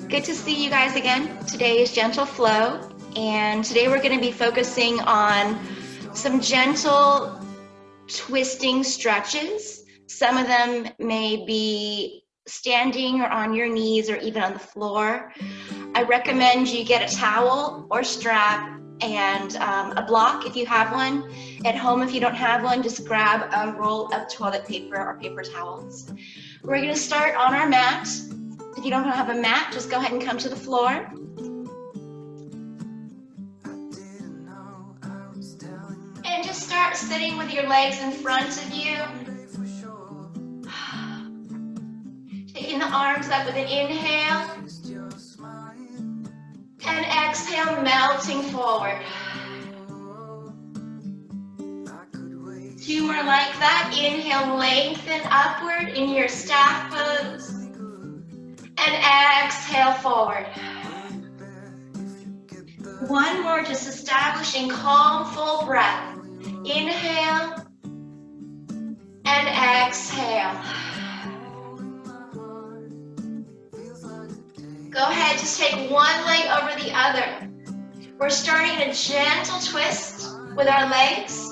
Good to see you guys again. Today is Gentle Flow, and today we're going to be focusing on some gentle twisting stretches. Some of them may be standing or on your knees or even on the floor. I recommend you get a towel or strap and a block if you have one. At home, if you don't have one, just grab a roll of toilet paper or paper towels. We're going to start on our mat. If you don't have a mat, just go ahead and come to the floor. And just start sitting with your legs in front of you. Taking the arms up with an inhale. And exhale, melting forward. Two more like that. Inhale, lengthen upward in your staff pose. And exhale forward. One more, just establishing calm, full breath. Inhale and exhale. Go ahead, just take one leg over the other. We're starting a gentle twist with our legs.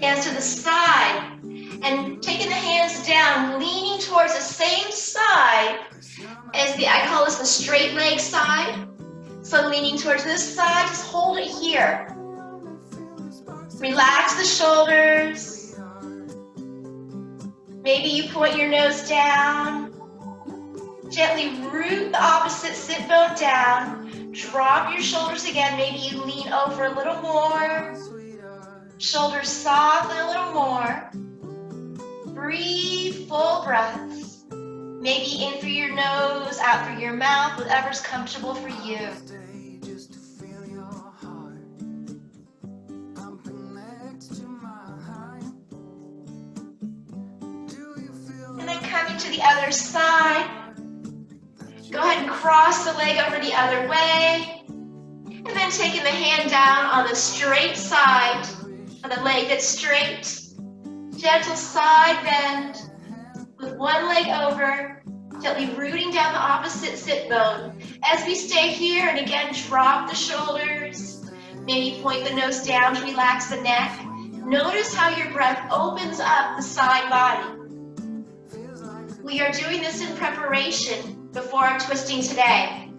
Hands to the side. And taking the hands down, leaning towards the same side as I call this the straight leg side. So leaning towards this side, just hold it here. Relax the shoulders. Maybe you point your nose down. Gently root the opposite sit bone down. Drop your shoulders again. Maybe you lean over a little more. Shoulders soften a little more. Breathe, full breaths. Maybe in through your nose, out through your mouth, whatever's comfortable for you. And then coming to the other side. Go ahead and cross the leg over the other way. And then taking the hand down on the straight side, on the leg that's straight. Gentle side bend with one leg over, gently rooting down the opposite sit bone. As we stay here, and again, drop the shoulders. Maybe point the nose down to relax the neck. Notice how your breath opens up the side body. We are doing this in preparation before our twisting today.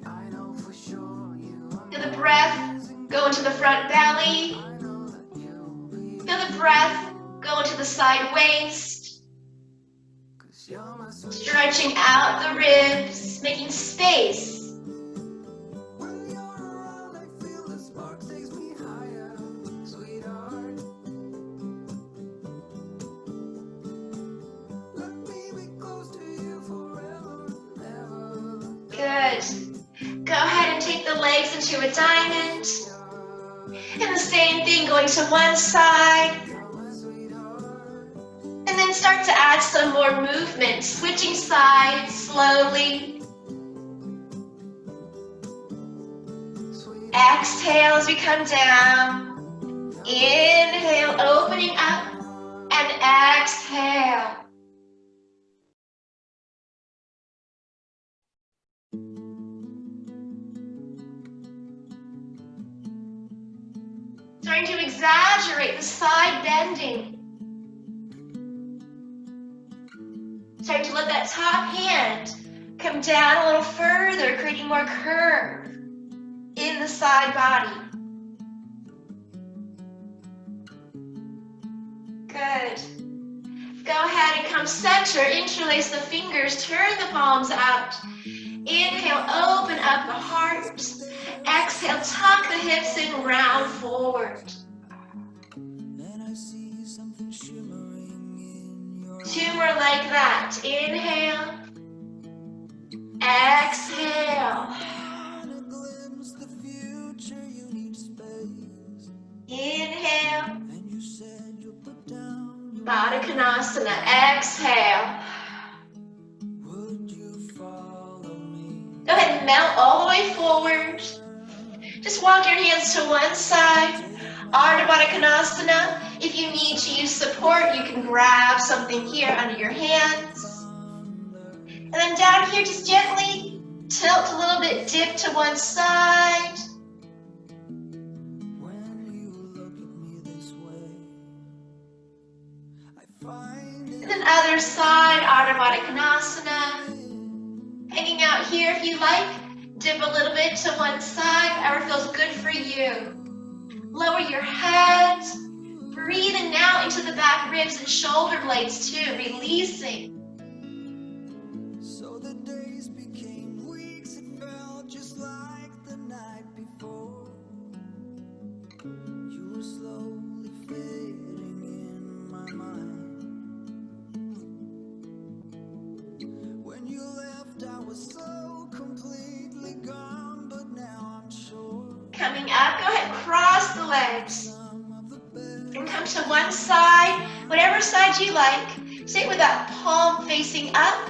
Feel the breath go into the front belly. Feel the breath go into the side waist. Stretching out the ribs, making space. Good. Go ahead and take the legs into a diamond. And the same thing, going to one side. And then start to add some more movement, switching sides slowly. Exhale as we come down. Inhale, opening up, and exhale. Starting to exaggerate the side bending. Starting to let that top hand come down a little further, creating more curve in the side body. Good. Go ahead and come center, interlace the fingers, turn the palms out. Inhale, open up the heart. Exhale, tuck the hips in, round forward. Two more like that. Inhale. Exhale. Inhale. Uttanasana. Exhale. Go ahead and melt all the way forward. Just walk your hands to one side. Uttanasana. If you need to use support, you can grab something here under your hands. And then down here, just gently Tilt a little bit, dip to one side. And then other side, Ardha Uttanasana. Hanging out here if you like. Dip a little bit to one side, whatever feels good for you. Lower your head. Breathing now into the back ribs and shoulder blades too, releasing. So the days became weeks, it felt just like the night before. You were slowly fading in my mind. When you left, I was so completely gone, but now I'm sure. Coming up, go ahead and cross the legs. And come to one side, whatever side you like. Stay with that palm facing up.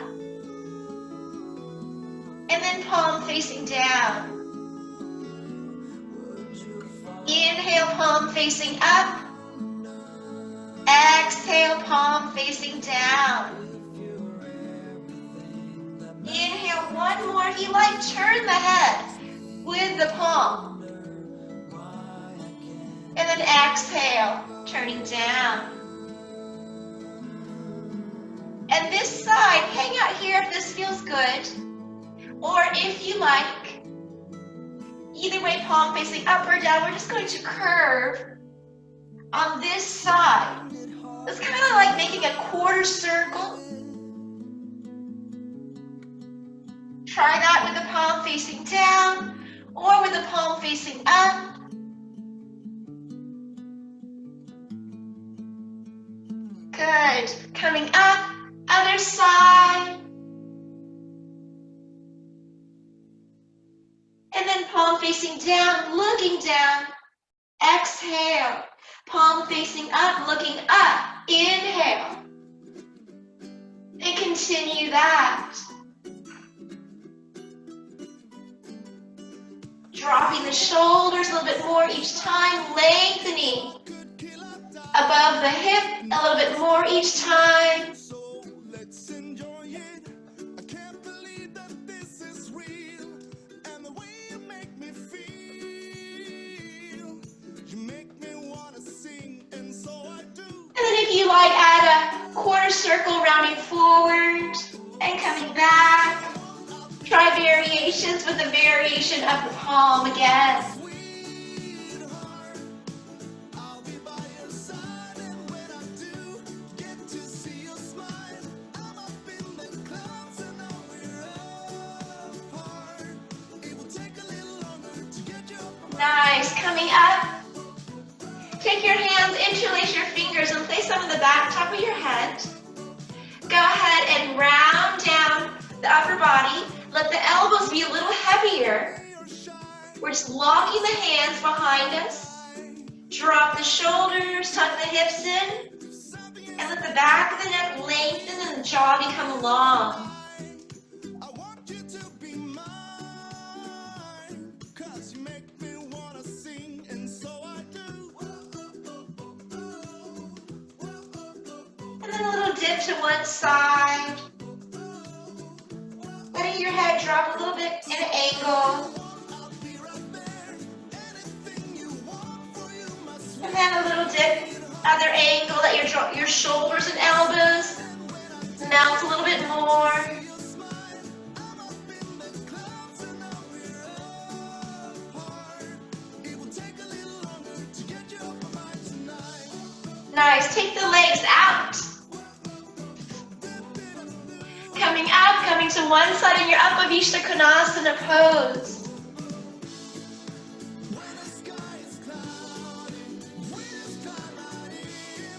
And then palm facing down. Inhale, palm facing up. Exhale, palm facing down. Inhale, one more. If you like, turn the head with the palm. And then exhale, turning down. And this side, hang out here if this feels good. Or if you like, either way, palm facing up or down, we're just going to curve on this side. It's kind of like making a quarter circle. Try that with the palm facing down or with the palm facing up. Good. Coming up, other side. And then palm facing down, looking down. Exhale. Palm facing up, looking up. Inhale. And continue that. Dropping the shoulders a little bit more each time, lengthening above the hip a little bit more each time. So let's enjoy it. I can't believe that this is real. And the way you make me feel. You make me want to sing, and so I do. And then if you like, add a quarter circle rounding forward and coming back. Try variations with the variation of the palm again. Nice. Coming up, take your hands, interlace your fingers, and place them on the back top of your head. Go ahead and round down the upper body. Let the elbows be a little heavier. We're just locking the hands behind us. Drop the shoulders, tuck the hips in, and let the back of the neck lengthen and the jaw become long. And then a little dip to one side. Letting your head drop a little bit in an angle. And then a little dip, other angle, let your shoulders and elbows melt a little bit more. Nice, take the legs out. Coming up, coming to one side in your Utkatasana pose.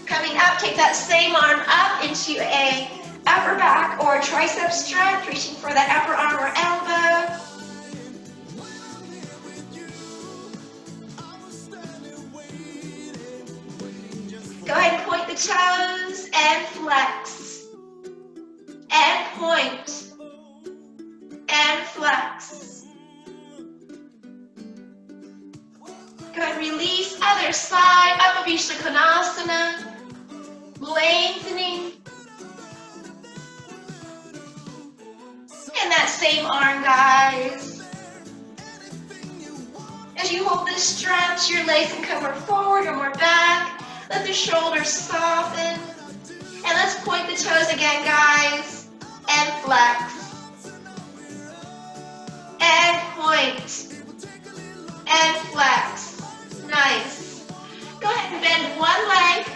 Coming up, take that same arm up into a upper back or tricep stretch, reaching for that upper arm or elbow. Go ahead and point the toes and flex. And point. And flex. Go ahead and release other side, Utkatasana. Lengthening. And that same arm, guys. As you hold this stretch, your legs can come more forward or more back. Let the shoulders soften. And let's point the toes again, guys. And flex. And point. And flex. Nice. Go ahead and bend one leg.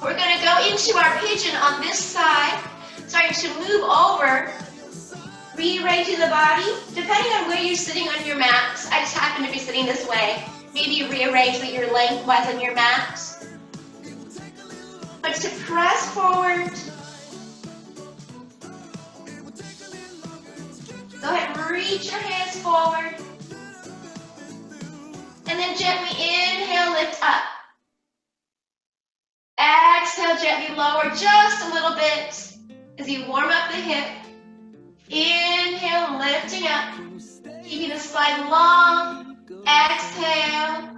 We're going to go into our pigeon on this side. Starting to move over. Rearranging the body. Depending on where you're sitting on your mat. I just happen to be sitting this way. Maybe you rearrange that you're lengthwise on your mat. But to press forward. Go ahead and reach your hands forward. And then gently inhale, lift up. Exhale, gently lower just a little bit as you warm up the hip. Inhale, lifting up. Keeping the spine long. Exhale.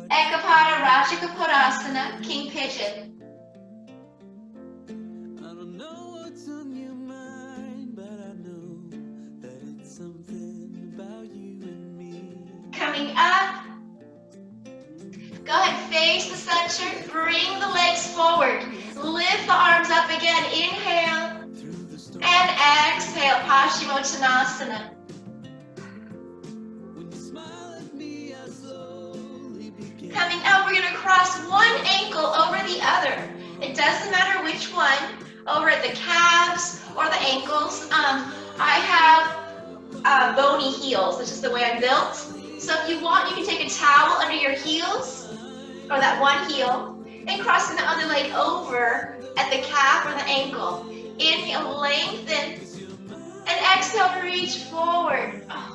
Ekapada, Utkatasana, King Pigeon. I don't know what's on your mind, but I know that it's something about you and me. Coming up. Go ahead, face the center. Bring the legs forward. Lift the arms up again. Inhale. And exhale, Uttanasana. Coming up, we're going to cross one ankle over the other. It doesn't matter which one, over at the calves or the ankles. I have bony heels, which is the way I'm built. So if you want, you can take a towel under your heels, or that one heel, and crossing the other leg over at the calf or the ankle. Inhale, lengthen, and exhale, reach forward. Oh.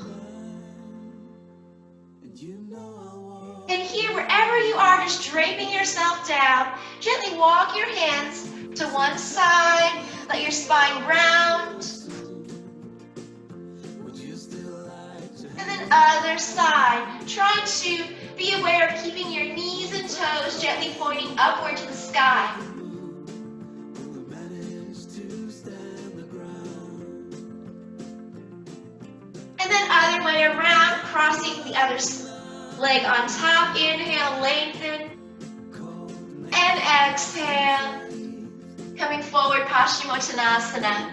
And here, wherever you are, just draping yourself down, gently walk your hands to one side, let your spine round, and then other side. Try to be aware of keeping your knees and toes gently pointing upward to the sky. And then other way around, crossing the other leg on top. Inhale, lengthen. And exhale. Coming forward, Uttanasana.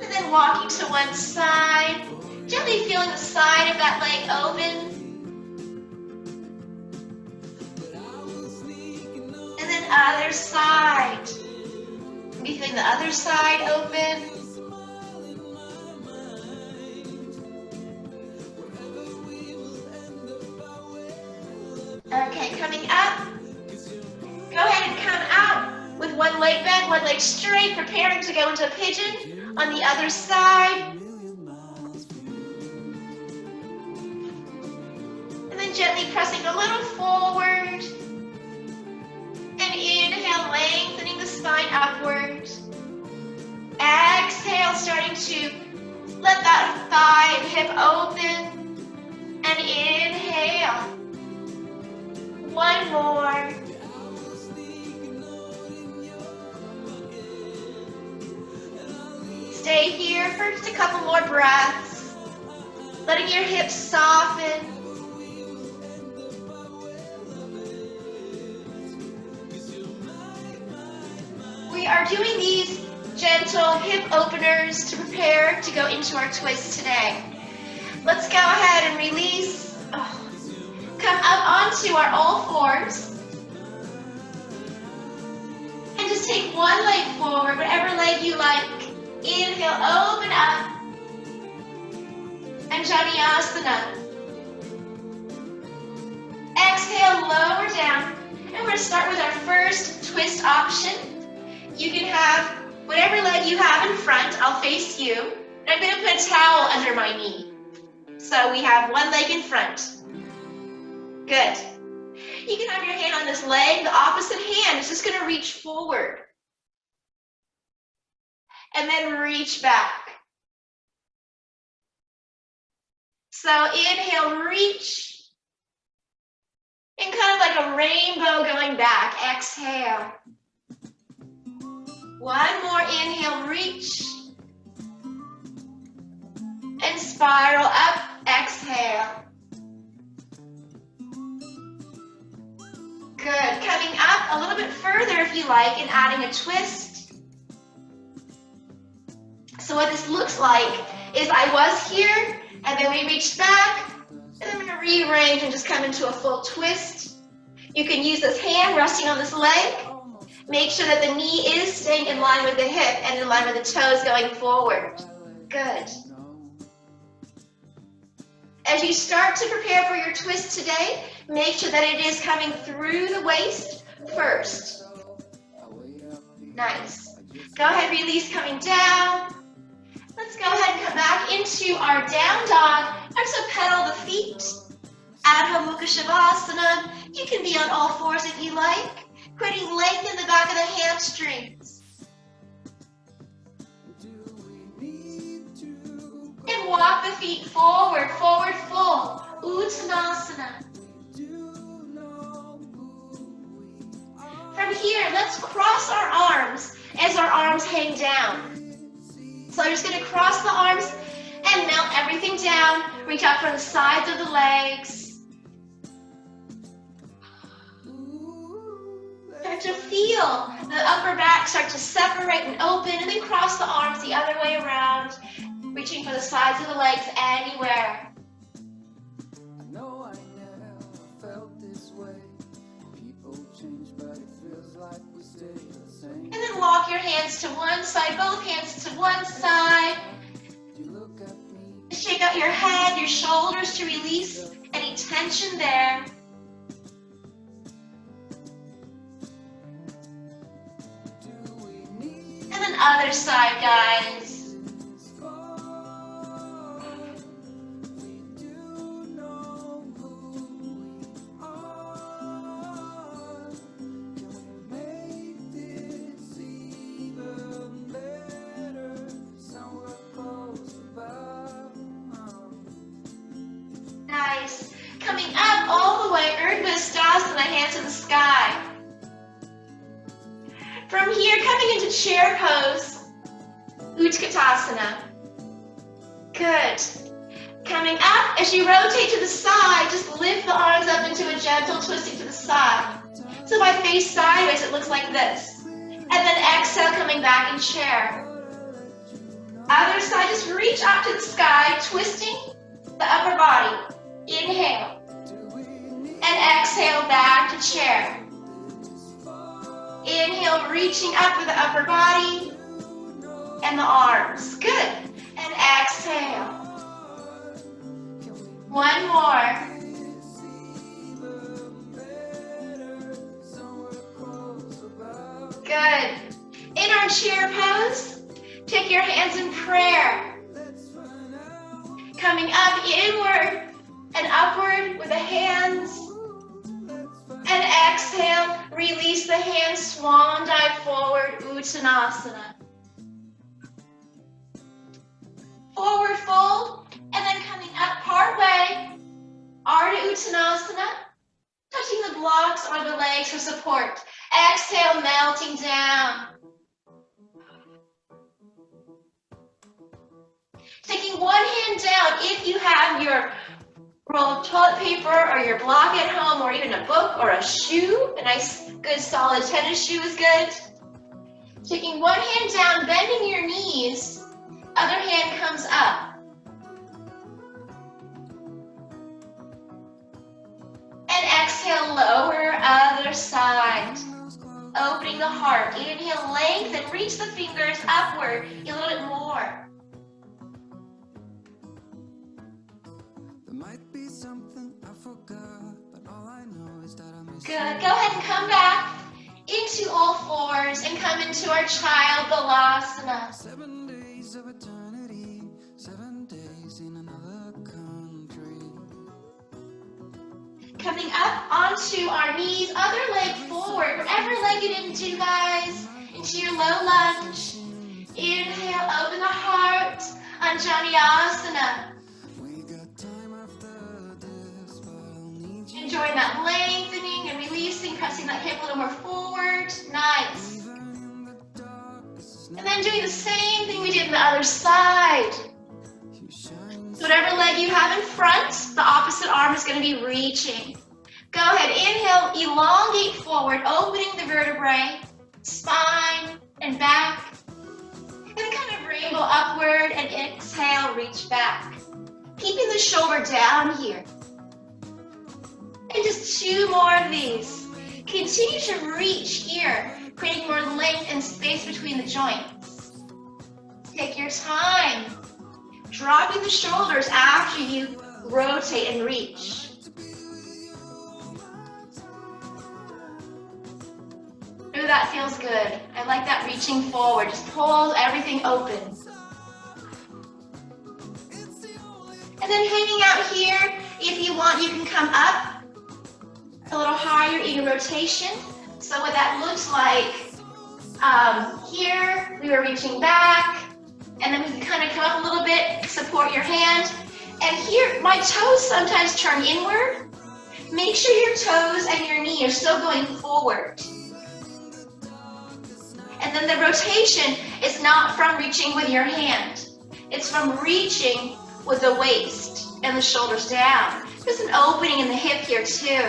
And then walking to one side. Gently feeling the side of that leg open. And then other side. Maybe feeling the other side open. Okay, coming up. Go ahead and come out with one leg bent, one leg straight, preparing to go into a pigeon on the other side. And then gently pressing a little forward. And inhale, lengthening the spine upward. Exhale, starting to let that thigh and hip open. And inhale. One more. Stay here for just a couple more breaths. Letting your hips soften. We are doing these gentle hip openers to prepare to go into our twist today. Let's go ahead and release. Come up onto our all fours. And just take one leg forward, whatever leg you like. Inhale, open up. And Marjariasana. Exhale, lower down. And we're going to start with our first twist option. You can have whatever leg you have in front. I'll face you. And I'm going to put a towel under my knee. So we have one leg in front. Good. You can have your hand on this leg. The opposite hand is just going to reach forward. And then reach back. So inhale, reach. And kind of like a rainbow going back. Exhale. One more inhale, reach. Spiral up, exhale. Good. Coming up a little bit further if you like and adding a twist. So what this looks like is I was here and then we reached back and then we're going to rearrange and just come into a full twist. You can use this hand resting on this leg. Make sure that the knee is staying in line with the hip and in line with the toes going forward. Good. As you start to prepare for your twist today, make sure that it is coming through the waist first. Nice. Go ahead, release, coming down. Let's go ahead and come back into our down dog. Also pedal the feet. Adho Mukha Shavasana. You can be on all fours if you like. Creating length in the back of the hamstrings. And walk the feet forward, forward fold. Uttanasana. From here, let's cross our arms as our arms hang down. So I'm just going to cross the arms and melt everything down. Reach out from the sides of the legs. Start to feel the upper back start to separate and open, and then cross the arms the other way around, reaching for the sides of the legs anywhere. I know I never felt this way. People change, but it feels like we stay the same. And then walk your hands to one side, both hands to one side. You look at me. Shake out your head, your shoulders to release any tension there. And then other side, guys. Nice. Coming up all the way, Utkatasana, hands in the sky. From here, coming into chair pose, Utkatasana. Good. Coming up, as you rotate to the side, just lift the arms up into a gentle twisting to the side. So if I face sideways, it looks like this. And then exhale, coming back in chair. Other side, just reach up to the sky, twisting the upper body. Inhale. And exhale, back to chair. Inhale, reaching up with the upper body and the arms. Good. And exhale. One more. Good. In our chair pose, take your hands in prayer. Coming up inward and upward with the hands. And exhale, release the hands, swan dive forward, Uttanasana. Forward fold, and then coming up part way, Ardha Uttanasana, touching the blocks or the legs for support. Exhale, melting down. Taking one hand down if you have your roll of toilet paper or your block at home or even a book or a shoe. A nice, good, solid tennis shoe is good. Taking one hand down, bending your knees. Other hand comes up. And exhale, lower other side. Opening the heart. Inhale, lengthen, reach the fingers upward a little bit more. Good. Go ahead and come back into all fours and come into our child Balasana. 7 days of eternity, 7 days in another country. Coming up onto our knees, other leg forward, whatever leg it into, guys, into your low lunge. Inhale, open the heart, Marjariasana. Enjoying that lengthening and releasing, pressing that hip a little more forward. Nice. And then doing the same thing we did on the other side. Whatever leg you have in front, the opposite arm is going to be reaching. Go ahead, inhale, elongate forward, opening the vertebrae, spine and back. And then kind of rainbow upward and exhale, reach back. Keeping the shoulder down here. And just 2 more of these. Continue to reach here, creating more length and space between the joints. Take your time. Dropping the shoulders after you rotate and reach. Ooh, that feels good. I like that reaching forward. Just pull everything open. And then hanging out here, if you want, you can come up a little higher in your rotation. So what that looks like, here, we were reaching back, and then we can kind of come up a little bit, support your hand. And here, my toes sometimes turn inward. Make sure your toes and your knee are still going forward. And then the rotation is not from reaching with your hand. It's from reaching with the waist and the shoulders down. There's an opening in the hip here too.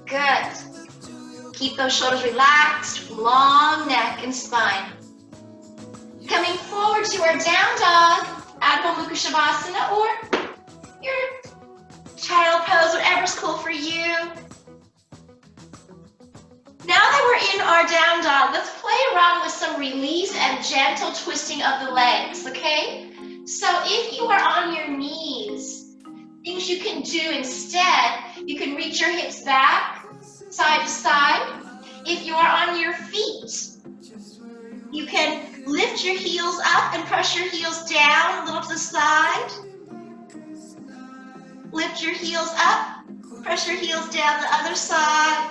Good. Keep those shoulders relaxed, long neck and spine. Coming forward to our down dog, Adho Mukha Shavasana, or your child pose, whatever's cool for you. Now that we're in our down dog, let's play around with some release and gentle twisting of the legs, okay? So if you are on your knees, things you can do instead, you can reach your hips back, side to side. If you are on your feet, you can lift your heels up and press your heels down a little to the side. Lift your heels up, press your heels down the other side.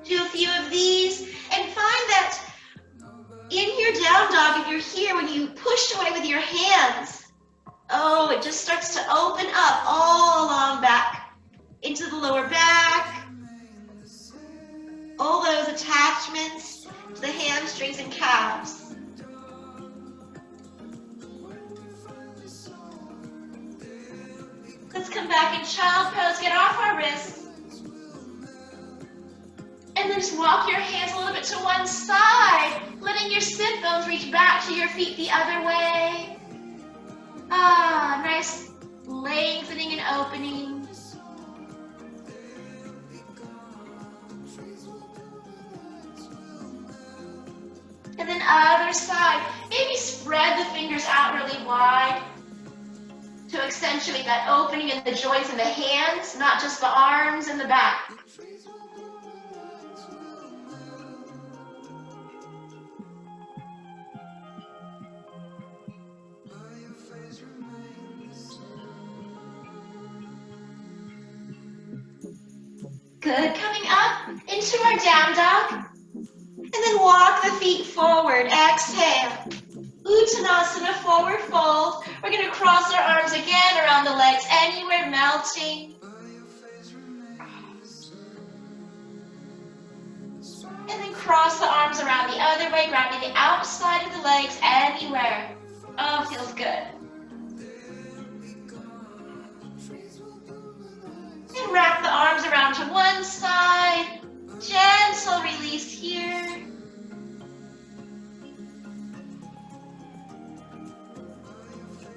Do a few of these and find that in your down dog, if you're here, when you push away with your hands, oh, it just starts to open up all along back into the lower back. All those attachments to the hamstrings and calves. Let's come back in child pose, get off our wrists. And then just walk your hands a little bit to one side, letting your sit bones reach back to your feet the other way. Ah, nice lengthening and opening. And then other side, maybe spread the fingers out really wide to accentuate that opening in the joints in the hands, not just the arms and the back. Good, coming up into our down dog. And then walk the feet forward, exhale. Uttanasana, forward fold. We're gonna cross our arms again around the legs, anywhere, melting. And then cross the arms around the other way, grabbing the outside of the legs, anywhere. Oh, feels good. And wrap the arms around to one side. Gentle release here.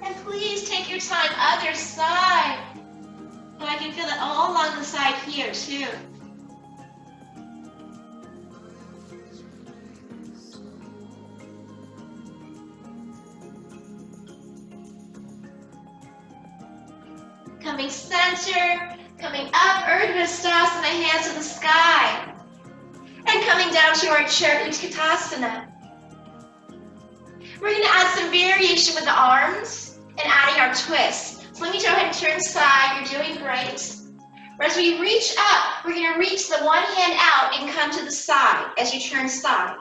And please take your time, other side. So I can feel it all along the side here too. Coming center, coming up, Utkatasana, hands to the sky. And coming down to our chair, Utkatasana. We're going to add some variation with the arms and adding our twist. So let me go ahead and turn side. You're doing great. As we reach up, we're going to reach the one hand out and come to the side as you turn side.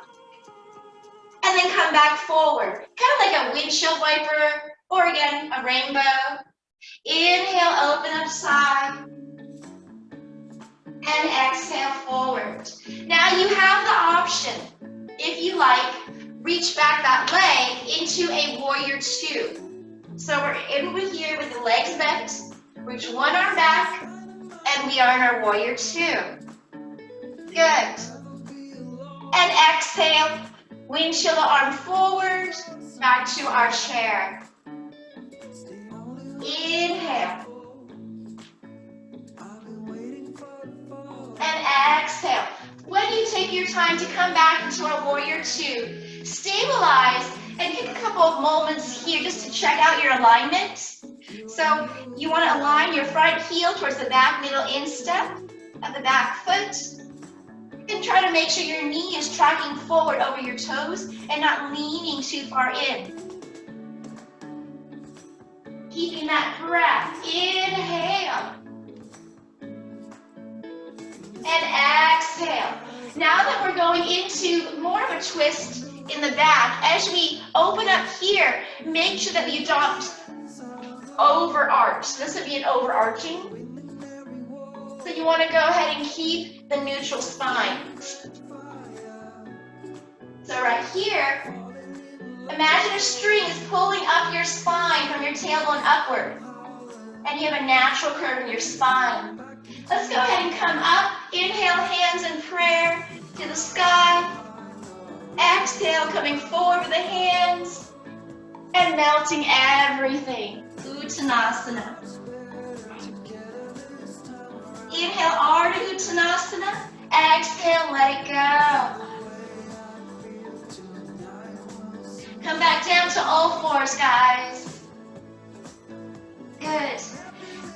And then come back forward, kind of like a windshield wiper, or again, a rainbow. Inhale, open up side. And exhale forward. Now you have the option, if you like, reach back that leg into a warrior two. So we're in here with the legs bent, reach one arm back, and we are in our warrior two. Good. And exhale, windshield the arm forward, back to our chair. Inhale. And exhale. When you take your time to come back into our warrior two, stabilize and take a couple of moments here just to check out your alignment. So you want to align your front heel towards the back middle instep of the back foot. And try to make sure your knee is tracking forward over your toes and not leaning too far in. Keeping that breath. Inhale. And exhale. Now that we're going into more of a twist in the back, as we open up here, make sure that the adopt overarch. This would be an overarching. So you want to go ahead and keep the neutral spine. So right here, imagine a string is pulling up your spine from your tailbone upward. And you have a natural curve in your spine. Let's go ahead and come up. Inhale, hands in prayer to the sky. Exhale, coming forward with the hands. And melting everything. Uttanasana. Inhale, Ardha Uttanasana. Exhale, let it go. Come back down to all fours, guys. Good.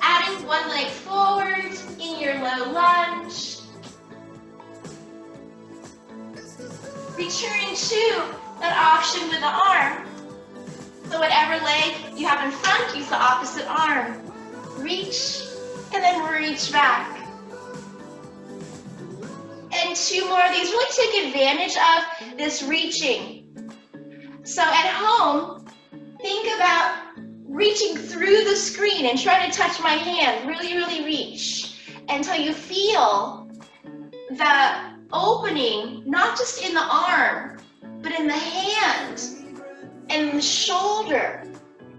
Adding one leg forward in your low lunge. Returning to that option with the arm. So whatever leg you have in front, use the opposite arm. Reach, and then reach back. And two more of these. Really take advantage of this reaching. So at home, think about reaching through the screen and try to touch my hand. Really, really reach until you feel the opening, not just in the arm, but in the hand, and in the shoulder,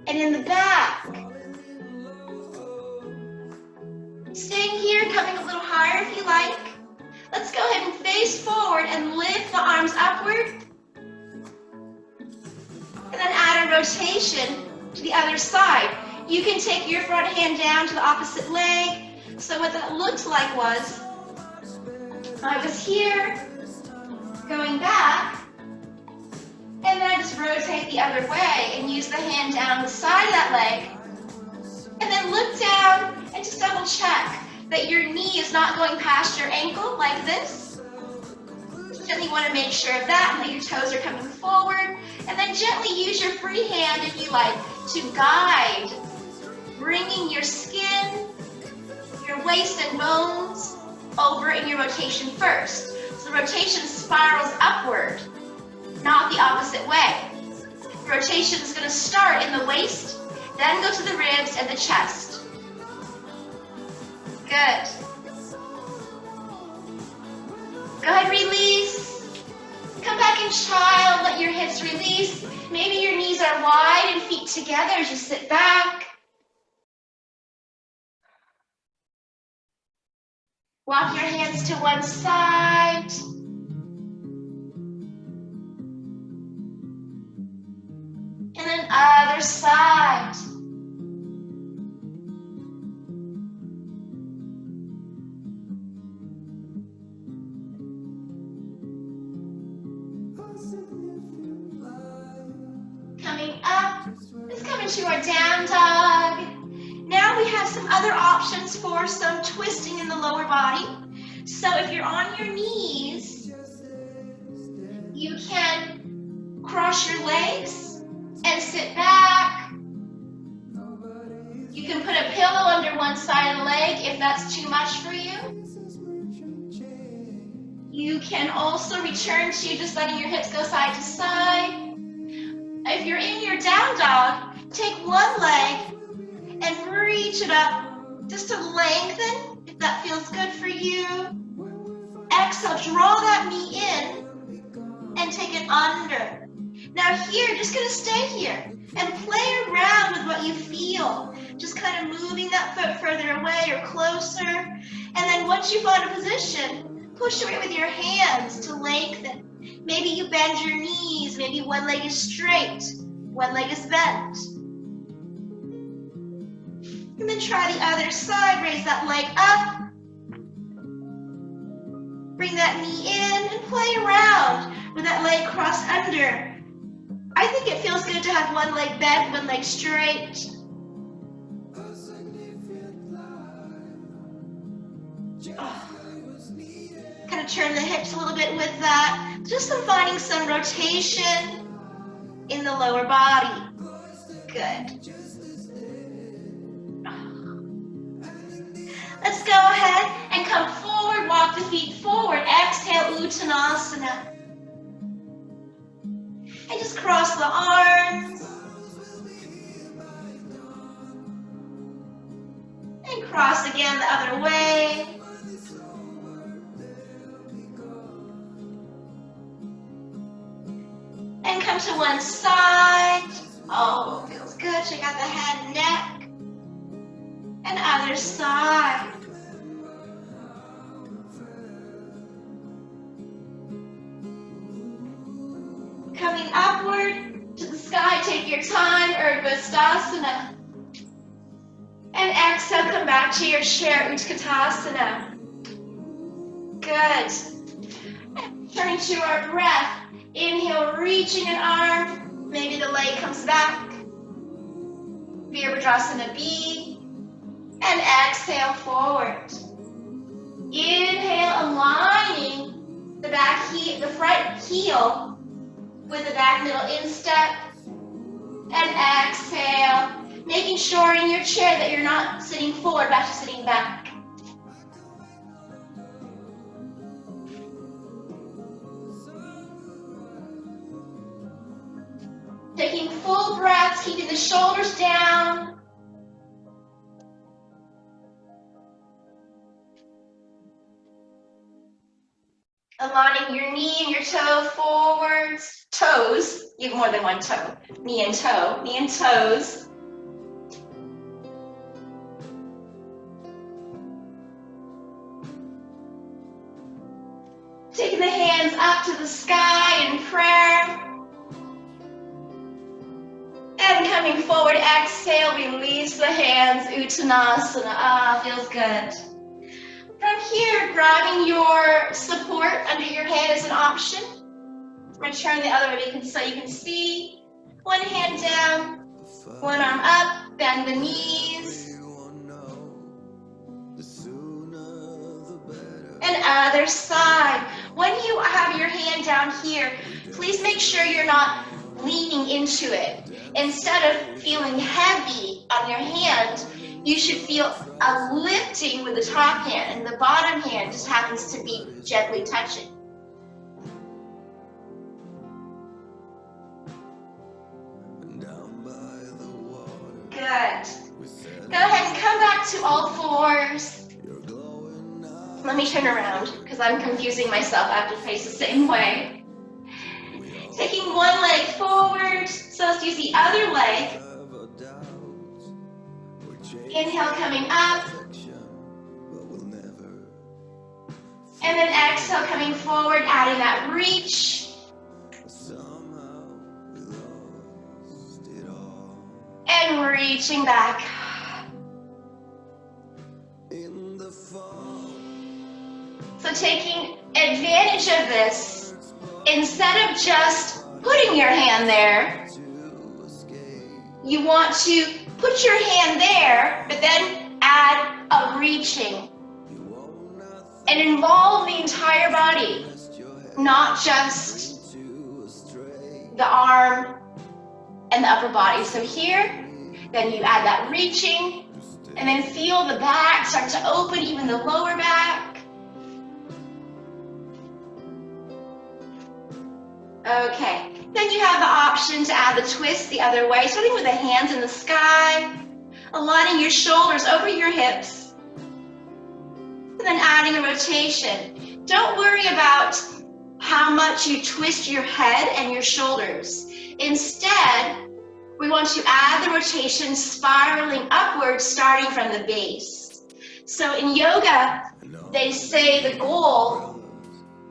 and in the back. Staying here, coming a little higher if you like. Let's go ahead and face forward and lift the arms upward. And then add a rotation to the other side. You can take your front hand down to the opposite leg. So what that looked like was, I was here, going back, and then I just rotate the other way and use the hand down the side of that leg. And then look down and just double check that your knee is not going past your ankle like this. Gently want to make sure of that, and that your toes are coming forward. And then gently use your free hand, if you like, to guide, bringing your skin, your waist and bones over in your rotation first. So the rotation spirals upward, not the opposite way. The rotation is going to start in the waist, then go to the ribs and the chest. Good. Go ahead, release. Come back in child, let your hips release. Maybe your knees are wide and feet together as you sit back. Walk your hands to one side. And then other side. Coming up, let's come into our down dog. Now we have some other options for some twisting in the lower body. So if you're on your knees, you can cross your legs and sit back. You can put a pillow under one side of the leg if that's too much for you. You can also return to just letting your hips go side to side. If you're in your down dog, take one leg and reach it up just to lengthen, if that feels good for you. Exhale, draw that knee in and take it under. Now here, just gonna stay here and play around with what you feel. Just kind of moving that foot further away or closer. And then once you find a position, push away with your hands to lengthen. Maybe you bend your knees, maybe one leg is straight, one leg is bent. And then try the other side, raise that leg up. Bring that knee in and play around with that leg crossed under. I think it feels good to have one leg bent, one leg straight. Kind of turn the hips a little bit with that. Just finding some rotation in the lower body. Good. Let's go ahead and come forward, walk the feet forward. Exhale, Uttanasana. And just cross the arms. And cross again the other way. And come to one side. Oh, feels good. Check out the head and neck. And other side. Coming upward to the sky, take your time, Utkatasana. And exhale, come back to your chair, Utkatasana. Good. Turning to our breath. Inhale, reaching an arm. Maybe the leg comes back. Virabhadrasana B. And exhale, forward. Inhale, aligning the back heel, the front heel with the back middle instep. And exhale, making sure in your chair that you're not sitting forward, back to sitting back. Taking full breaths, keeping the shoulders down. Aligning your knee and your toe forwards. Toes, you have more than one toe. Knee and toes. Taking the hands up to the sky in prayer. And coming forward, exhale, release the hands, Uttanasana. Ah, feels good. From here, grabbing your support under your head is an option. I'm going to turn the other way so you can see. One hand down, one arm up, bend the knees. And other side. When you have your hand down here, please make sure you're not leaning into it. Instead of feeling heavy on your hand, you should feel a lifting with the top hand, and the bottom hand just happens to be gently touching. Good. Go ahead and come back to all fours. Let me turn around because I'm confusing myself. I have to face the same way. Taking one leg forward, so let's use the other leg. Inhale, coming up. And then exhale, coming forward, adding that reach. And reaching back. So taking advantage of this, instead of just putting your hand there, you want to put your hand there, but then add a reaching and involve the entire body, not just the arm and the upper body. So here, then you add that reaching, and then feel the back start to open, even the lower back. Okay, then you have the option to add the twist the other way, starting with the hands in the sky, aligning your shoulders over your hips, and then adding a rotation. Don't worry about how much you twist your head and your shoulders. Instead, we want to add the rotation spiraling upwards, starting from the base. So in yoga, they say the goal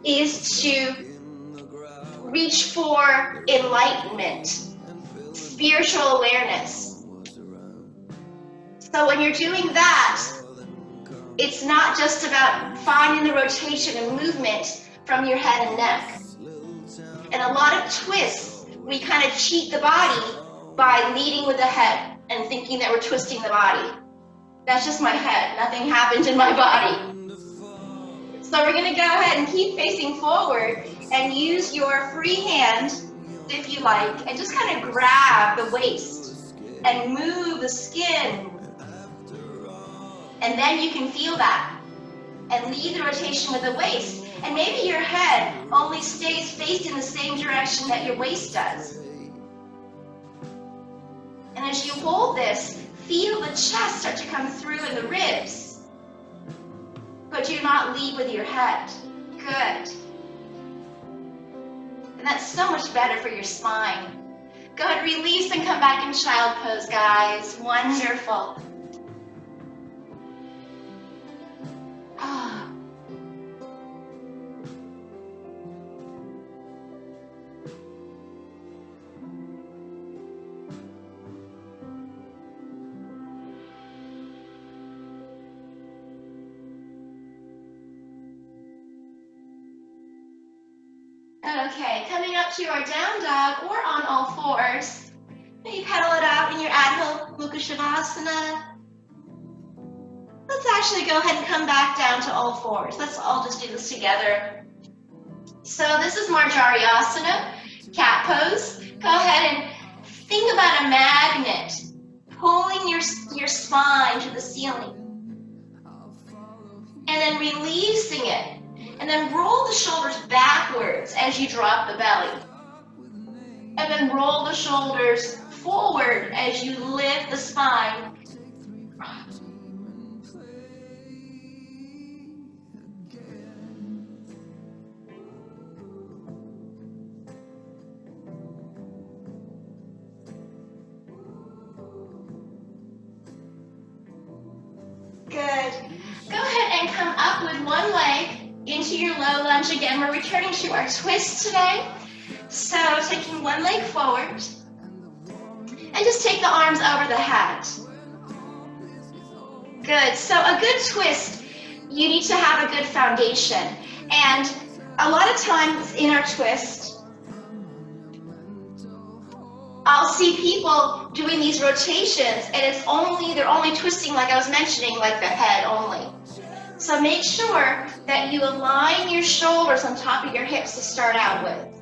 is to reach for enlightenment, spiritual awareness. So when you're doing that, it's not just about finding the rotation and movement from your head and neck. And a lot of twists, we kind of cheat the body by leading with the head and thinking that we're twisting the body. That's just my head. Nothing happened in my body. So we're going to go ahead and keep facing forward and use your free hand, if you like, and just kind of grab the waist and move the skin. And then you can feel that and lead the rotation with the waist. And maybe your head only stays faced in the same direction that your waist does. And as you hold this, feel the chest start to come through in the ribs. But do not lead with your head. Good. And that's so much better for your spine. Go ahead, release and come back in child pose, guys. Wonderful. Ah. Okay, coming up to our down dog or on all fours. Maybe pedal it out in your Adho Mukha Shavasana. Let's actually go ahead and come back down to all fours. Let's all just do this together. So this is Marjariasana Cat Pose. Go ahead and think about a magnet pulling your spine to the ceiling. And then releasing it. And then roll the shoulders backwards as you drop the belly. And then roll the shoulders forward as you lift the spine. Good. Go ahead and come up with one leg into your low lunge again. We're returning to our twist today. So taking one leg forward and just take the arms over the head. Good. So a good twist, you need to have a good foundation. And a lot of times in our twist, I'll see people doing these rotations and they're only twisting, like I was mentioning, like the head only. So make sure that you align your shoulders on top of your hips to start out with.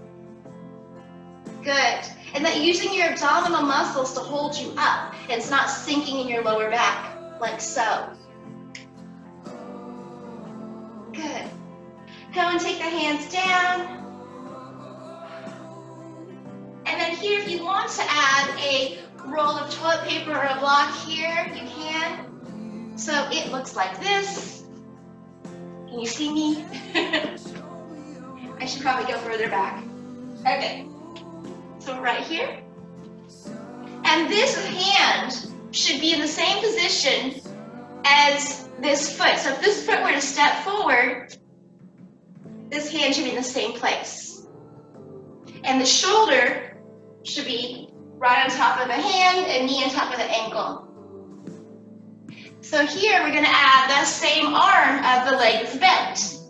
Good. And that using your abdominal muscles to hold you up. And it's not sinking in your lower back, like so. Good. Go and take the hands down. And then here, if you want to add a roll of toilet paper or a block here, you can. So it looks like this. Can you see me? I should probably go further back. Okay. So right here. And this hand should be in the same position as this foot. So if this foot were to step forward, this hand should be in the same place. And the shoulder should be right on top of the hand and knee on top of the ankle. So here we're going to add the same arm of the leg is bent.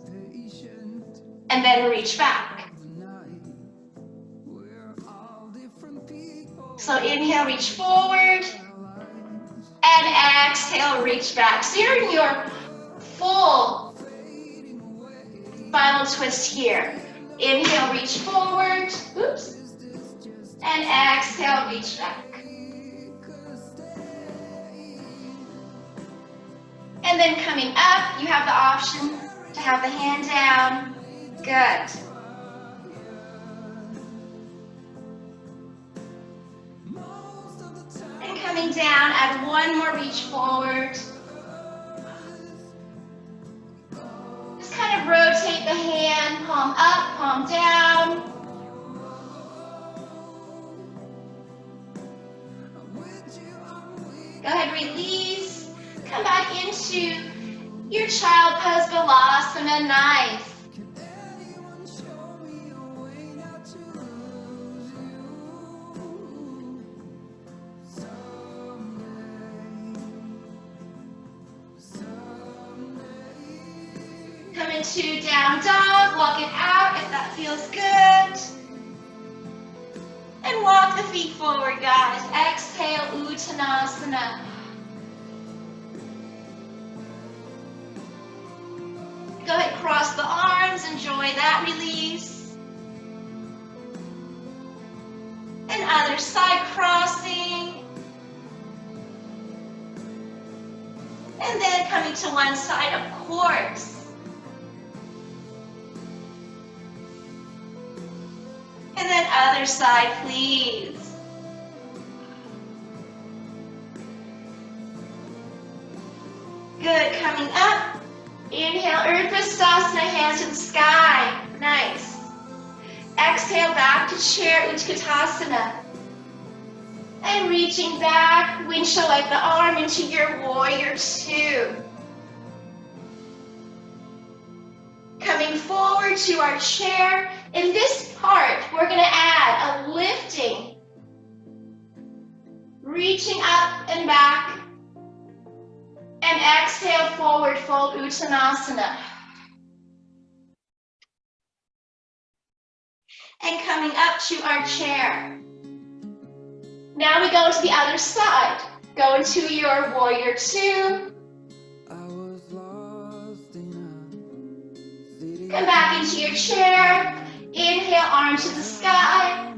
And then reach back. So inhale, reach forward. And exhale, reach back. So you're in your full final twist here. Inhale, reach forward. Oops. And exhale, reach back. And then coming up, you have the option to have the hand down. Good. And coming down, add one more reach forward. Just kind of rotate the hand, palm up, palm down. release. Come back into your child pose, Balasana. Nice. Come into down dog, walk it out if that feels good. And walk the feet forward, guys. Exhale, Uttanasana. Go ahead, cross the arms, enjoy that release. And other side crossing. And then coming to one side, of course. And then other side, please. Good, coming up. Inhale, Utkatasana, hands to the sky. Nice. Exhale, back to chair, Utkatasana. And reaching back, windshield like the arm into your warrior two. Coming forward to our chair. In this part, we're going to add a lifting, reaching up and back, and exhale, forward fold, Uttanasana. And coming up to our chair. Now we go to the other side. Go into your warrior two. Come back into your chair. Inhale, arms to the sky.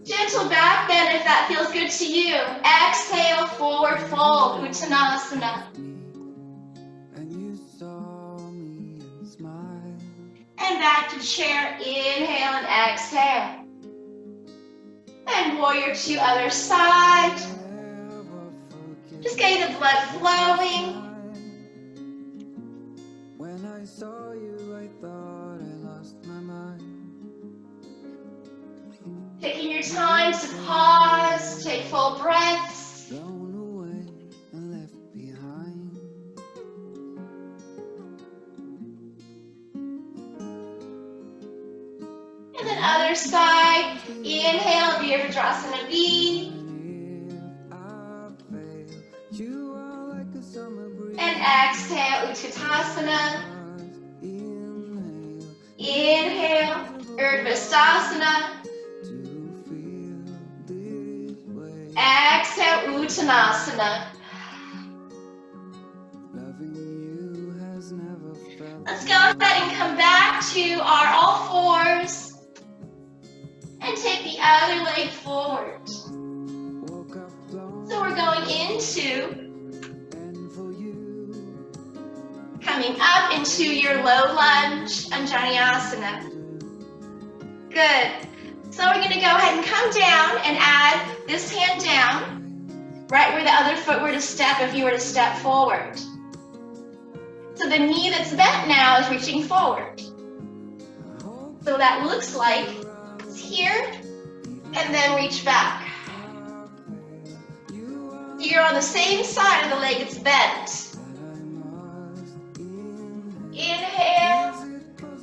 Gentle back bend if that feels good to you. Exhale, forward fold, Uttanasana. And back to chair, inhale and exhale. And warrior two, other side. Just getting the blood flowing. When I saw you, I thought I lost my mind. Taking your time to pause, take full breaths. Thrown away and left behind. And then other side. Inhale, Virabhadrasana V. And exhale, Utkatasana. Inhale, Urdhva. Exhale, Uttanasana. Let's go ahead and come back to our all fours. And take the other leg forward. So we're going into coming up into your low lunge, Marjariasana. Good. So we're going to go ahead and come down and add this hand down, right where the other foot were to step if you were to step forward. So the knee that's bent now is reaching forward. So that looks like it's here, and then reach back. So you're on the same side of the leg it's bent. Inhale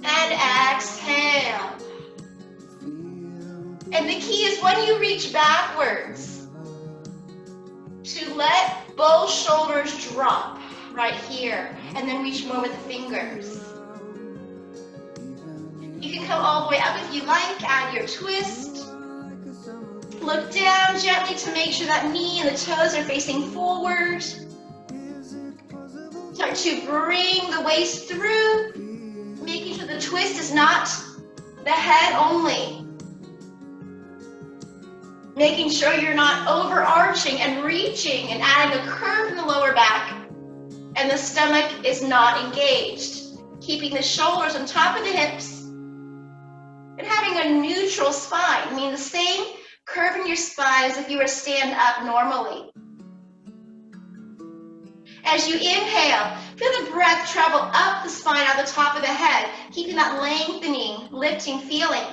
and exhale. And the key is when you reach backwards to let both shoulders drop right here and then reach more with the fingers. You can come all the way up if you like, add your twist. Look down gently to make sure that knee and the toes are facing forward. Start to bring the waist through, making sure the twist is not the head only. Making sure you're not overarching and reaching and adding a curve in the lower back and the stomach is not engaged. Keeping the shoulders on top of the hips and having a neutral spine, meaning the same curve in your spine as if you were to stand up normally. As you inhale, feel the breath travel up the spine at the top of the head, keeping that lengthening, lifting feeling.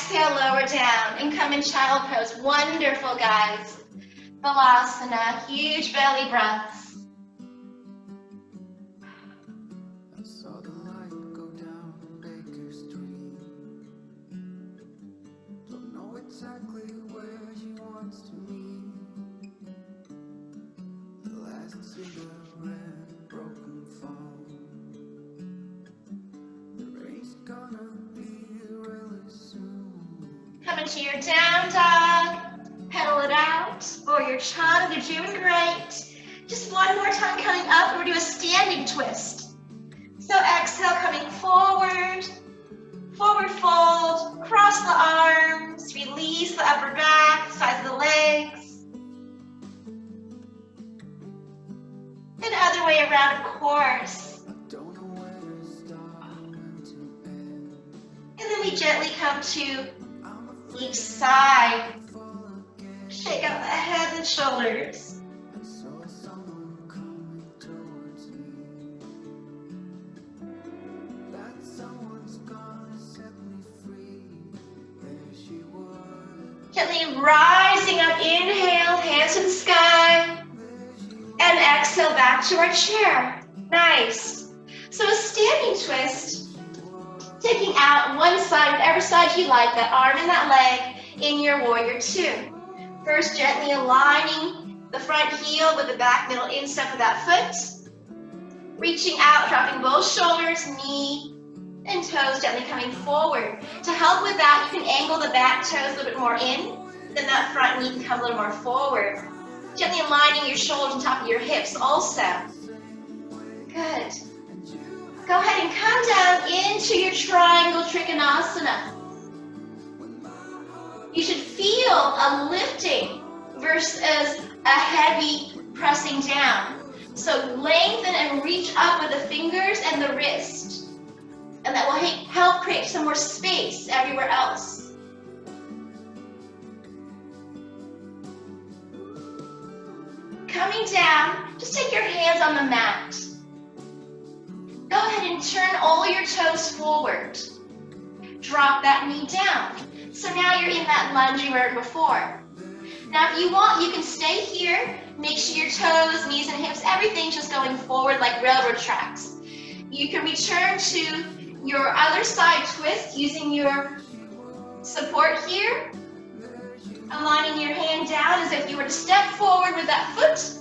exhale, lower down and come in child pose. Wonderful, guys. Balasana, huge belly breaths. I saw the light go down Baker Street. Don't know exactly where she wants to meet. The last cigarette, broken phone. The rain's gonna be really soon. Come into your down dog. Pedal it out. Or your child, you're doing great. Just one more time coming up, we're doing a standing twist. So exhale, coming forward. Forward fold, cross the arms, release the upper back, sides of the legs. And other way around, of course. I don't know where to start or when to end. And then we gently come to each side. Shake out the head and shoulders. I saw someone coming towards me. That someone's gonna set me free. There she was. Gently rising up, inhale, hands to the sky. And exhale back to our chair. Nice. So a standing twist. Taking out one side, whatever side you like, that arm and that leg in your warrior two. First, gently aligning the front heel with the back middle instep of that foot. Reaching out, dropping both shoulders, knee, and toes gently coming forward. To help with that, you can angle the back toes a little bit more in, then that front knee can come a little more forward. Gently aligning your shoulders on top of your hips also. Good. Go ahead and come down into your triangle Trikonasana. You should feel a lifting versus a heavy pressing down. So lengthen and reach up with the fingers and the wrist. And that will help create some more space everywhere else. Coming down, just take your hands on the mat. Go ahead and turn all your toes forward. Drop that knee down. So now you're in that lunge you were before. Now if you want, you can stay here. Make sure your toes, knees, and hips, everything's just going forward like railroad tracks. You can return to your other side twist using your support here. Aligning your hand down as if you were to step forward with that foot.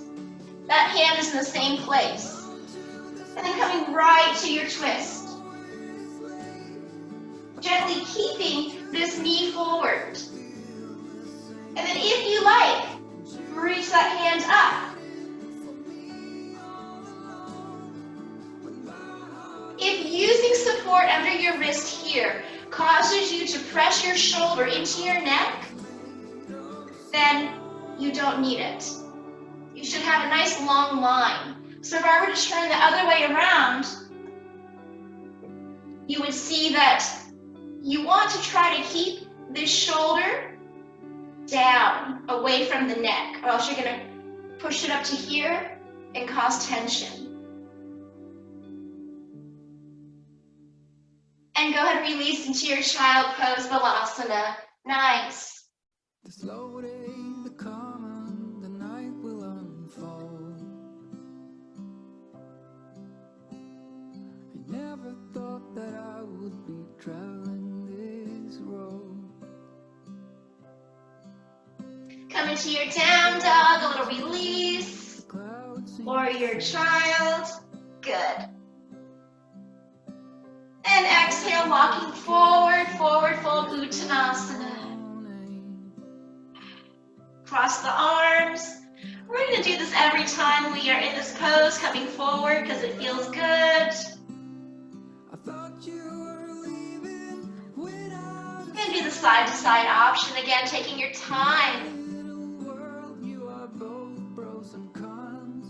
That hand is in the same place. And then coming right to your twist. Gently keeping this knee forward. And then if you like, reach that hand up. If using support under your wrist here causes you to press your shoulder into your neck, then you don't need it. You should have a nice long line. So if I were to turn the other way around, you would see that you want to try to keep this shoulder down, away from the neck, or else you're going to push it up to here and cause tension. And go ahead and release into your child pose, Balasana. Nice. The slow day, the calm, and the night will unfold. I never thought that I would be traveling this road. Come into your down dog, a little release. Or your child. Good. And exhale, walking forward, forward fold, Uttanasana. Cross the arms. We're going to do this every time we are in this pose, coming forward because it feels good. I thought you were leaving without And do the side to side option again, taking your time. a little world. You are both pros and cons.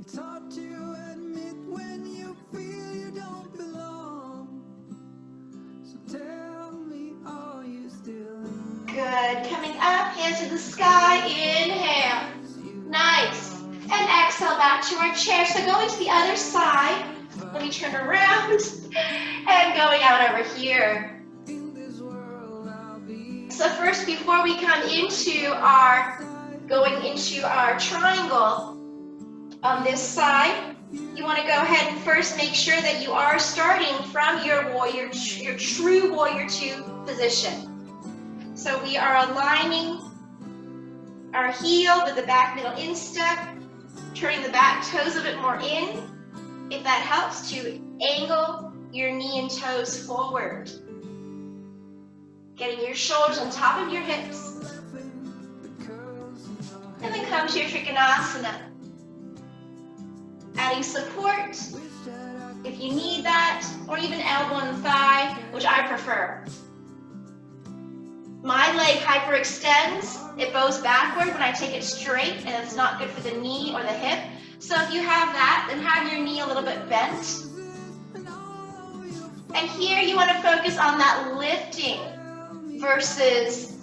It's hard to admit when you feel you don't belong. So tell me, are you still in? Good. Coming up, hands to the sky. Inhale. Nice. And exhale back to our chair. So going to the other side. Let me turn around. And going out over here. In this world So first, before we come into going into our triangle on this side, you want to go ahead and first make sure that you are starting from your true warrior two position. So we are aligning our heel with the back middle instep, turning the back toes a bit more in, if that helps to angle your knee and toes forward. Getting your shoulders on top of your hips. And then come to your Uttanasana. Adding support, if you need that, or even elbow and thigh, which I prefer. My leg hyperextends, it bows backward when I take it straight, and it's not good for the knee or the hip. So if you have that, then have your knee a little bit bent. And here you want to focus on that lifting versus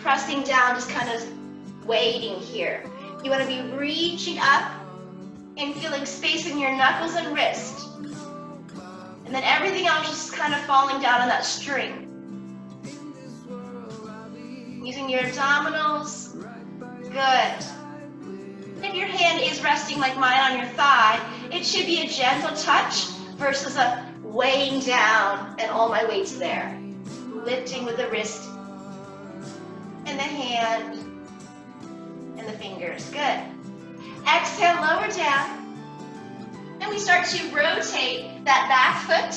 pressing down, just kind of waiting here. You want to be reaching up and feeling space in your knuckles and wrist. And then everything else just kind of falling down on that string. Using your abdominals. Good. And if your hand is resting like mine on your thigh, it should be a gentle touch versus a weighing down and all my weight's there. Lifting with the wrist and the hand and the fingers. Good. Exhale, lower down. And we start to rotate that back foot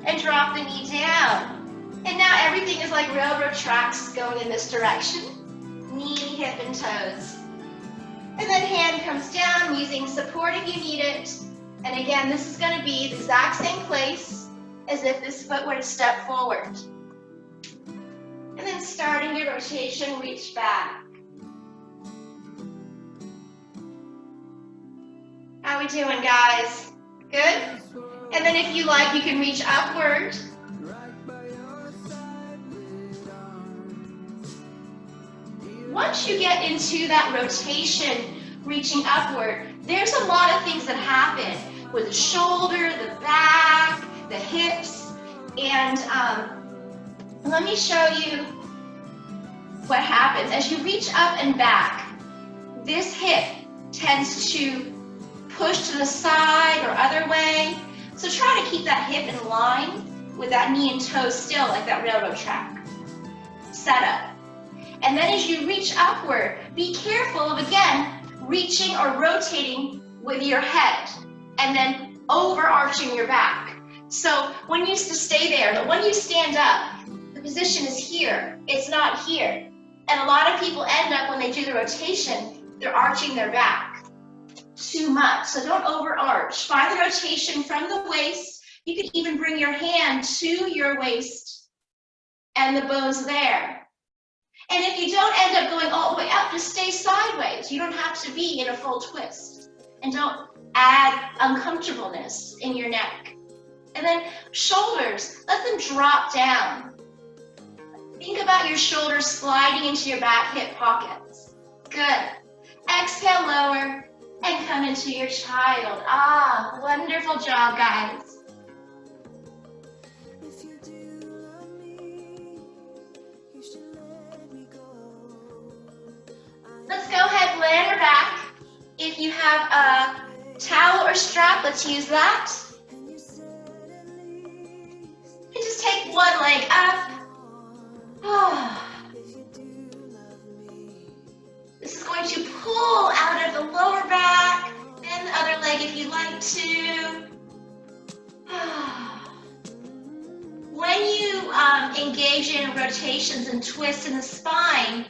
and drop the knee down. And now everything is like railroad tracks going in this direction. Knee, hip, and toes. And then hand comes down using support if you need it. And again, this is going to be the exact same place as if this foot were to step forward. And then starting your rotation, reach back. How we doing, guys? Good? And then if you like, you can reach upward. Once you get into that rotation, reaching upward, there's a lot of things that happen with the shoulder, the back, the hips, and let me show you what happens. As you reach up and back, this hip tends to push to the side or other way, so try to keep that hip in line with that knee and toe still like that railroad track. Set up. And then as you reach upward, be careful of, again, reaching or rotating with your head and then overarching your back. So when you stay there, but when you stand up, the position is here. It's not here. And a lot of people end up, when they do the rotation, they're arching their back too much. So don't overarch. Find the rotation from the waist. You could even bring your hand to your waist and the bones there. And if you don't end up going all the way up, just stay sideways. You don't have to be in a full twist. And don't add uncomfortableness in your neck. And then shoulders, let them drop down. Think about your shoulders sliding into your back hip pockets. Good. Exhale, lower, and come into your child. Ah, wonderful job, guys. Let's go ahead, land her back. If you have a towel or strap, let's use that. And just take one leg up. This is going to pull out of the lower back, and the other leg if you like to. When you engage in rotations and twists in the spine,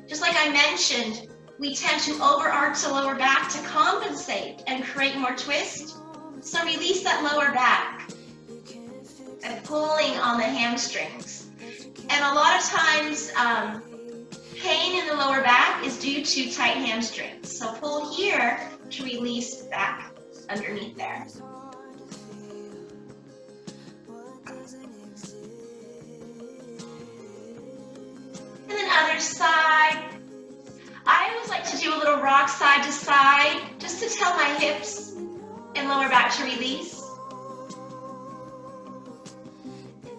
just like I mentioned, we tend to overarch the lower back to compensate and create more twist. So release that lower back and pulling on the hamstrings. And a lot of times, pain in the lower back is due to tight hamstrings. So pull here to release back underneath there. And then other side. I always like to do a little rock side to side, just to tell my hips and lower back to release.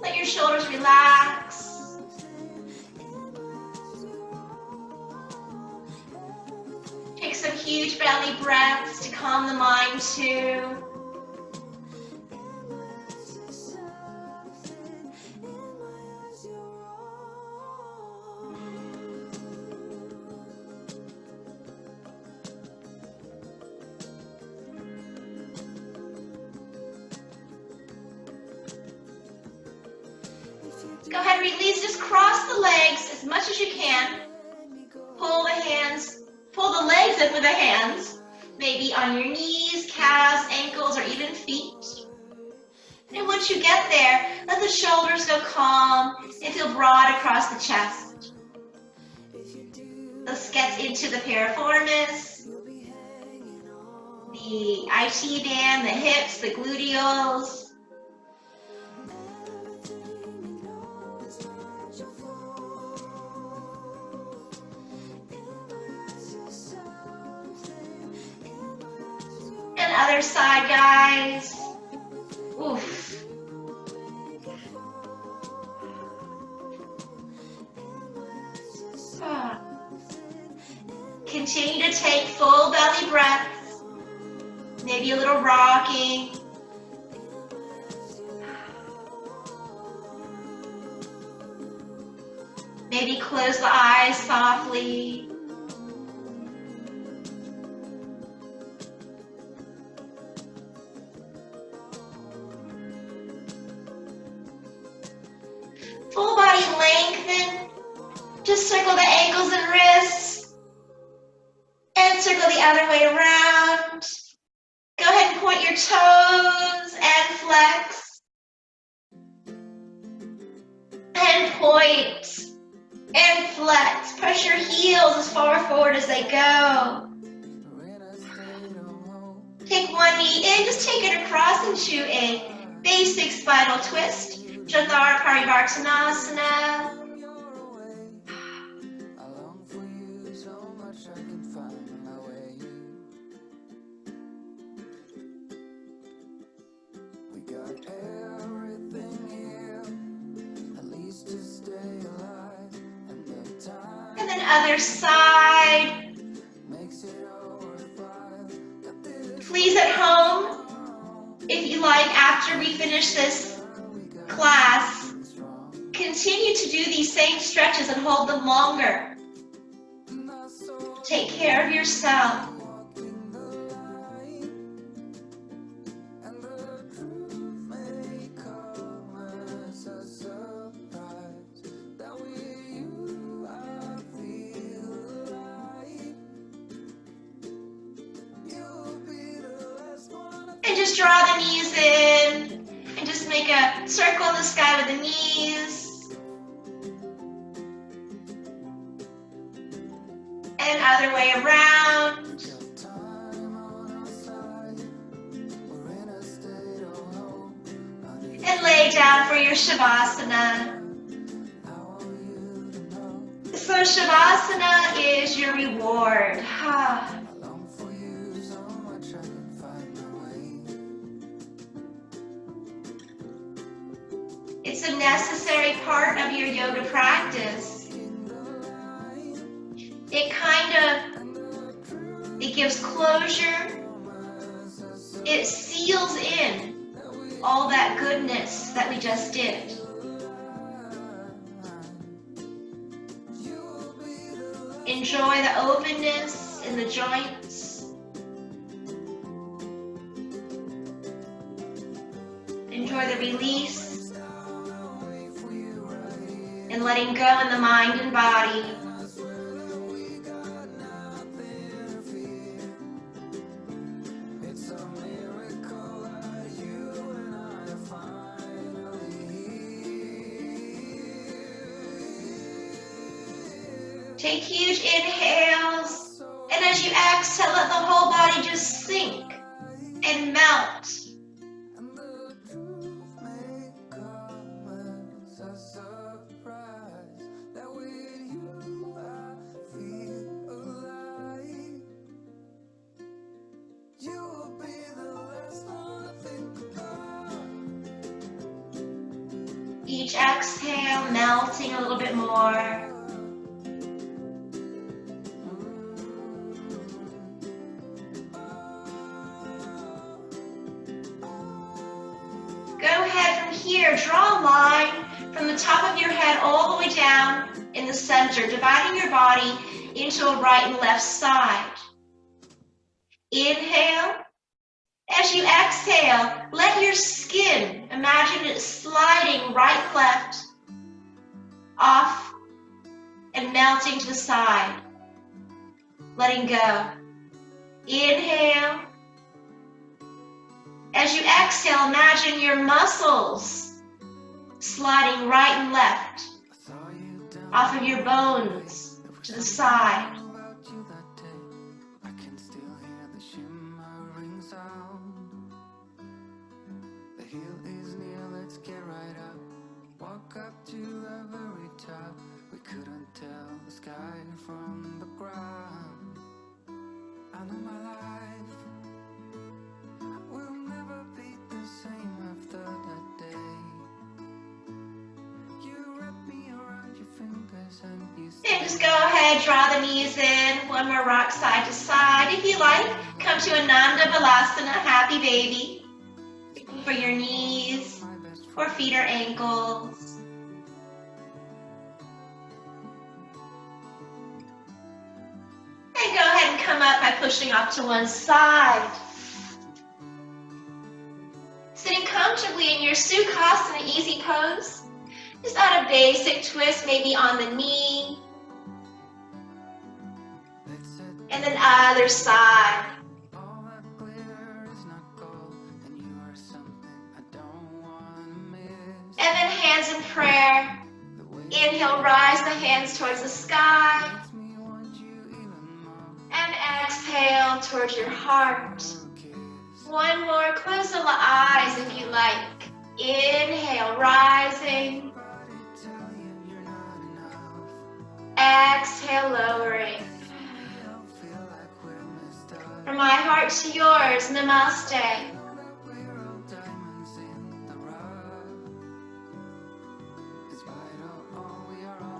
Let your shoulders relax. huge belly breaths to calm the mind too. Go ahead, release, just cross the legs as much as you can. Pull the hands, pull the legs in with the hands, maybe on your knees, calves, ankles, or even feet. And once you get there, let the shoulders go calm and feel broad across the chest. Let's get into the piriformis, the IT band, the hips, the gluteals. And other side, guys. Oof. Continue to take full belly breaths. Maybe a little rocking. Maybe close the eyes softly. Full body lengthen. Just circle the ankles and wrists. And circle the other way around. Go ahead and point your toes and flex. And point. And flex. Push your heels as far forward as they go. Take one knee in, just take it across into a basic spinal twist. Chathara Parivartanasana. And then other side. Please at home, if you like, after we finish this class, continue to do these same stretches and hold them longer. Take care of yourself. And just draw the knees in and just make a circle in the sky with the knees. And other way around. And lay down for your Shavasana. So Shavasana is your reward. It's a necessary part of your yoga practice. It gives closure. It seals in all that goodness that we just did. Enjoy the openness in the joints. Enjoy the release. And letting go in the mind and body. Take huge inhales, and as you exhale, let the whole body just sink and melt. Each exhale, melting a little bit more. here, draw a line from the top of your head all the way down in the center, dividing your body into a right and left side. Inhale. As you exhale, let your skin, imagine it sliding right, left, off, and melting to the side. Letting go. Inhale. As you exhale, imagine your muscles sliding right and left, off of your bones to the side. Up to the very top, we couldn't tell the sky from the ground. I know my life will never be the same after that day. You wrap me around your fingers and you And just go ahead, draw the knees in, one more rock side to side. If you like, come to Ananda Balasana, happy baby, for your knees or feet or ankles. And go ahead and come up by pushing off to one side. Sitting comfortably in your Utkatasana easy pose. Just add a basic twist, maybe on the knee. And then other side. And then hands in prayer. Inhale, rise the hands towards the sky. And exhale towards your heart. One more, close the eyes if you like. Inhale, rising. Exhale, lowering. From my heart to yours, namaste.